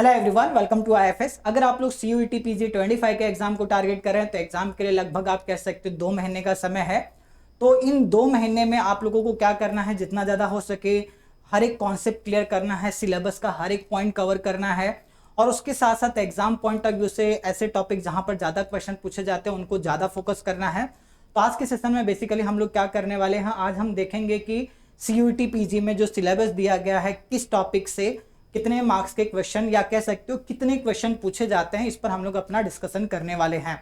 Hello everyone, welcome to IFS. अगर आप लोग सीयूईटी पीजी 25 के एग्जाम को टारगेट कर रहे हैं तो एग्जाम के लिए लगभग आप कह सकते हो 2 महीने का समय है। तो इन 2 महीने में आप लोगों को क्या करना है, जितना ज़्यादा हो सके हर एक कॉन्सेप्ट क्लियर करना है, सिलेबस का हर एक पॉइंट कवर करना है और उसके साथ साथ एग्जाम पॉइंट ऑफ व्यू से ऐसे टॉपिक जहाँ पर ज़्यादा क्वेश्चन पूछे जाते हैं उनको ज़्यादा फोकस करना है। तो आज के सेशन में बेसिकली हम लोग क्या करने वाले हैं, आज हम देखेंगे कि सीयूईटी पीजी में जो सिलेबस दिया गया है किस टॉपिक से कितने मार्क्स के क्वेश्चन या कह सकते हो कितने क्वेश्चन पूछे जाते हैं, इस पर हम लोग अपना डिस्कशन करने वाले हैं।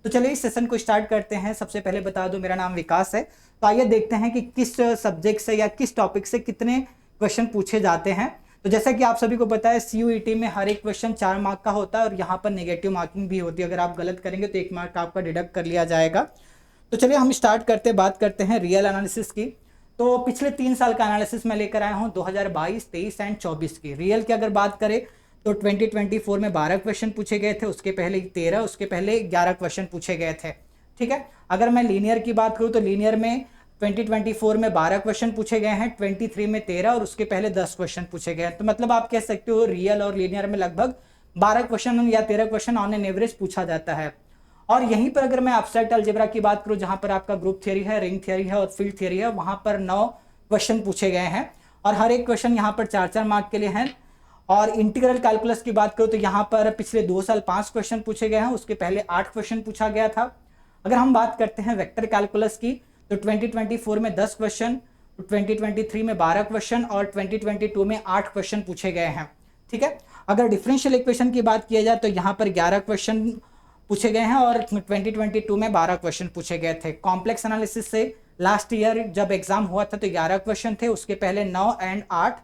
तो चलिए इस सेशन को स्टार्ट करते हैं। सबसे पहले बता दूं मेरा नाम विकास है। तो आइए देखते हैं कि किस सब्जेक्ट से या किस टॉपिक से कितने क्वेश्चन पूछे जाते हैं। तो जैसा कि आप सभी को पता है सीयूईटी में हर एक क्वेश्चन 4 मार्क का होता है और यहाँ पर नेगेटिव मार्किंग भी होती है। अगर आप गलत करेंगे तो 1 मार्क आपका डिडक्ट कर लिया जाएगा। तो चलिए हम स्टार्ट करते बात करते हैं रियल एनालिसिस की। तो पिछले 3 साल का एनालिसिस मैं लेकर आया हूं 2022, 23 एंड 24 की। रियल की अगर बात करें तो 2024 में 12 क्वेश्चन पूछे गए थे, उसके पहले 13, उसके पहले 11 क्वेश्चन पूछे गए थे। ठीक है। अगर मैं लीनियर की बात करूं तो लीनियर में 2024 में 12 क्वेश्चन पूछे गए हैं, 23 में 13 और उसके पहले 10 क्वेश्चन पूछे गए हैं। तो मतलब आप कह सकते हो रियल और लीनियर में लगभग 12 क्वेश्चन या 13 क्वेश्चन ऑन एन एवरेज पूछा जाता है। और यहीं पर अगर मैं एब्स्ट्रैक्ट अलजेब्रा की बात करूं जहां पर आपका ग्रुप थ्योरी है, रिंग थ्योरी है और फील्ड थ्योरी है, वहां पर 9 क्वेश्चन पूछे गए हैं और हर एक क्वेश्चन यहां पर 4-4 मार्क के लिए हैं। और इंटीग्रल कैलकुलस की बात करूं तो यहां पर पिछले 2 साल 5 क्वेश्चन पूछे गए हैं, उसके पहले 8 क्वेश्चन पूछा गया था। अगर हम बात करते हैं वेक्टर कैलकुलस की तो 2024 में 10 क्वेश्चन, 2023 में 12 क्वेश्चन और 2022 में 8 क्वेश्चन पूछे गए हैं। ठीक है। अगर डिफरेंशियल इक्वेशन की बात किया जाए तो यहाँ पर 11 क्वेश्चन पूछे गए हैं और 2022 में 12 क्वेश्चन पूछे गए थे। कॉम्प्लेक्स एनालिसिस से लास्ट ईयर जब एग्जाम हुआ था तो 11 क्वेश्चन थे, उसके पहले 9 एंड 8।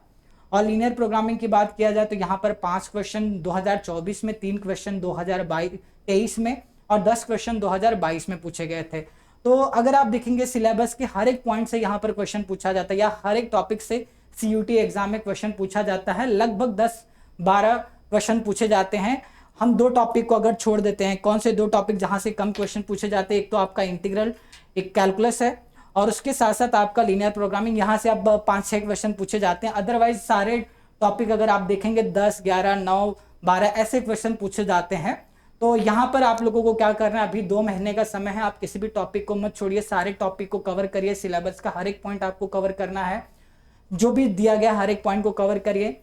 और लीनियर प्रोग्रामिंग की बात किया जाए तो यहाँ पर 5 क्वेश्चन 2024 में, 3 क्वेश्चन 2023 में और 10 क्वेश्चन 2022 में पूछे गए थे। तो अगर आप देखेंगे सिलेबस के हर एक पॉइंट से यहाँ पर क्वेश्चन पूछा जाता है या हर एक टॉपिक से सीयूटी एग्जाम में क्वेश्चन पूछा जाता है। लगभग 10-12 क्वेश्चन पूछे जाते हैं। हम 2 टॉपिक को अगर छोड़ देते हैं, कौन से 2 टॉपिक जहां से कम क्वेश्चन पूछे जाते हैं, एक तो आपका इंटीग्रल, एक कैलकुलस है और उसके साथ साथ आपका लीनियर प्रोग्रामिंग, यहां से अब 5-6 क्वेश्चन पूछे जाते हैं। अदरवाइज सारे टॉपिक अगर आप देखेंगे 10, 11, 9, 12 ऐसे क्वेश्चन पूछे जाते हैं। तो यहाँ पर आप लोगों को क्या करना है, अभी 2 महीने का समय है, आप किसी भी टॉपिक को मत छोड़िए, सारे टॉपिक को कवर करिए। सिलेबस का हर एक पॉइंट आपको कवर करना है, जो भी दिया गया हर एक पॉइंट को कवर करिए,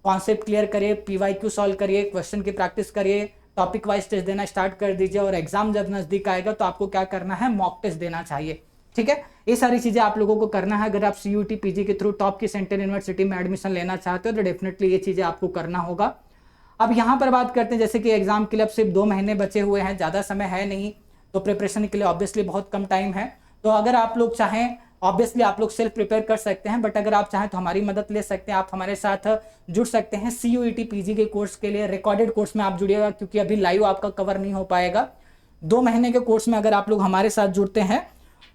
कॉन्सेप्ट क्लियर करिए, पीवाईक्यू सॉल्व करिए, क्वेश्चन की प्रैक्टिस करिए, टॉपिक वाइज टेस्ट देना स्टार्ट कर दीजिए और एग्जाम जब नजदीक आएगा तो आपको क्या करना है, मॉक टेस्ट देना चाहिए। ठीक है। ये सारी चीजें आप लोगों को करना है। अगर आप सीयूटी पीजी के थ्रू टॉप की सेंट्रल यूनिवर्सिटी में एडमिशन लेना चाहते हो तो डेफिनेटली ये चीजें आपको करना होगा। अब यहाँ पर बात करते हैं जैसे कि एग्जाम के लिए अब सिर्फ 2 महीने बचे हुए हैं, ज़्यादा समय है नहीं, तो प्रिपरेशन के लिए ऑब्वियसली बहुत कम टाइम है। तो अगर आप लोग चाहें ऑब्वियसली आप लोग सेल्फ प्रिपेयर कर सकते हैं, बट अगर आप चाहें तो हमारी मदद ले सकते हैं, आप हमारे साथ जुड़ सकते हैं। सीयूईटी पीजी के कोर्स के लिए रिकॉर्डेड कोर्स में आप जुड़िएगा क्योंकि अभी लाइव आपका कवर नहीं हो पाएगा। 2 महीने के कोर्स में अगर आप लोग हमारे साथ जुड़ते हैं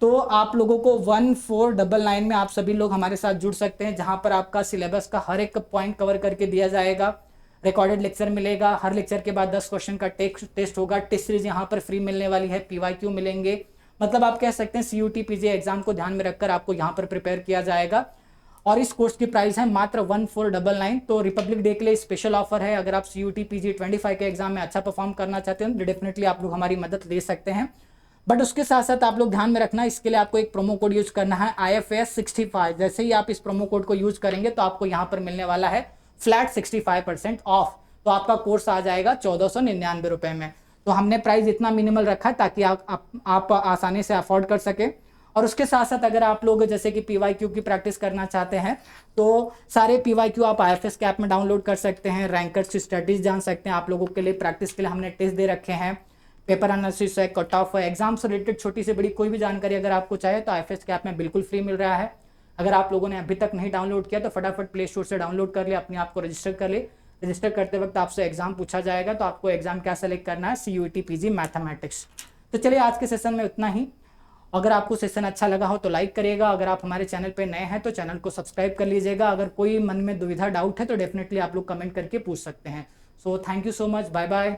तो आप लोगों को 1499 में आप सभी लोग हमारे साथ जुड़ सकते हैं, जहां पर आपका सिलेबस का हर एक पॉइंट कवर करके दिया जाएगा। रिकॉर्डेड लेक्चर मिलेगा, हर लेक्चर के बाद 10 क्वेश्चन का टेस्ट होगा, टेस्ट सीरीज यहाँ पर फ्री मिलने वाली है, पीवाईक्यू मिलेंगे। मतलब आप कह सकते हैं सीयूटी पीजी एग्जाम को ध्यान में रखकर आपको यहाँ पर प्रिपेयर किया जाएगा। और इस कोर्स की प्राइस है मात्र 1499। तो रिपब्लिक डे के लिए स्पेशल ऑफर है। अगर आप सीयूटी पीजी 25 के एग्जाम में अच्छा परफॉर्म करना चाहते हैं तो डेफिनेटली आप लोग हमारी मदद ले सकते हैं। बट उसके साथ साथ आप लोग ध्यान में रखना, इसके लिए आपको एक प्रोमो कोड यूज करना है IFS 65। जैसे ही आप इस प्रोमो कोड को यूज करेंगे तो आपको यहाँ पर मिलने वाला है फ्लैट 65% ऑफ। तो आपका कोर्स आ जाएगा 1499 रुपए में। तो हमने प्राइस इतना मिनिमल रखा है ताकि आप आसानी से अफोर्ड कर सके। और उसके साथ साथ अगर आप लोग जैसे कि पीवाईक्यू की प्रैक्टिस करना चाहते हैं तो सारे पीवाईक्यू आप IFS के ऐप में डाउनलोड कर सकते हैं। रैंकर्स की स्ट्रेटजी जान सकते हैं। आप लोगों के लिए प्रैक्टिस के लिए हमने टेस्ट दे रखे हैं, पेपर एनालिसिस है, कट ऑफ है, एग्जाम से रिलेटेड छोटी से बड़ी कोई भी जानकारी अगर आपको चाहे तो IFS के ऐप में बिल्कुल फ्री मिल रहा है। अगर आप लोगों ने अभी तक नहीं डाउनलोड किया तो फटाफट प्ले स्टोर से डाउनलोड कर ले, अपने आप को रजिस्टर कर ले। रजिस्टर करते वक्त आपसे एग्जाम पूछा जाएगा तो आपको एग्जाम क्या सेलेक्ट करना है, सीयूईटी पीजी मैथमेटिक्स। तो चलिए आज के सेशन में उतना ही। अगर आपको सेशन अच्छा लगा हो तो लाइक करिएगा। अगर आप हमारे चैनल पे नए हैं तो चैनल को सब्सक्राइब कर लीजिएगा। अगर कोई मन में दुविधा डाउट है तो डेफिनेटली आप लोग कमेंट करके पूछ सकते हैं। So thank you so much, bye bye.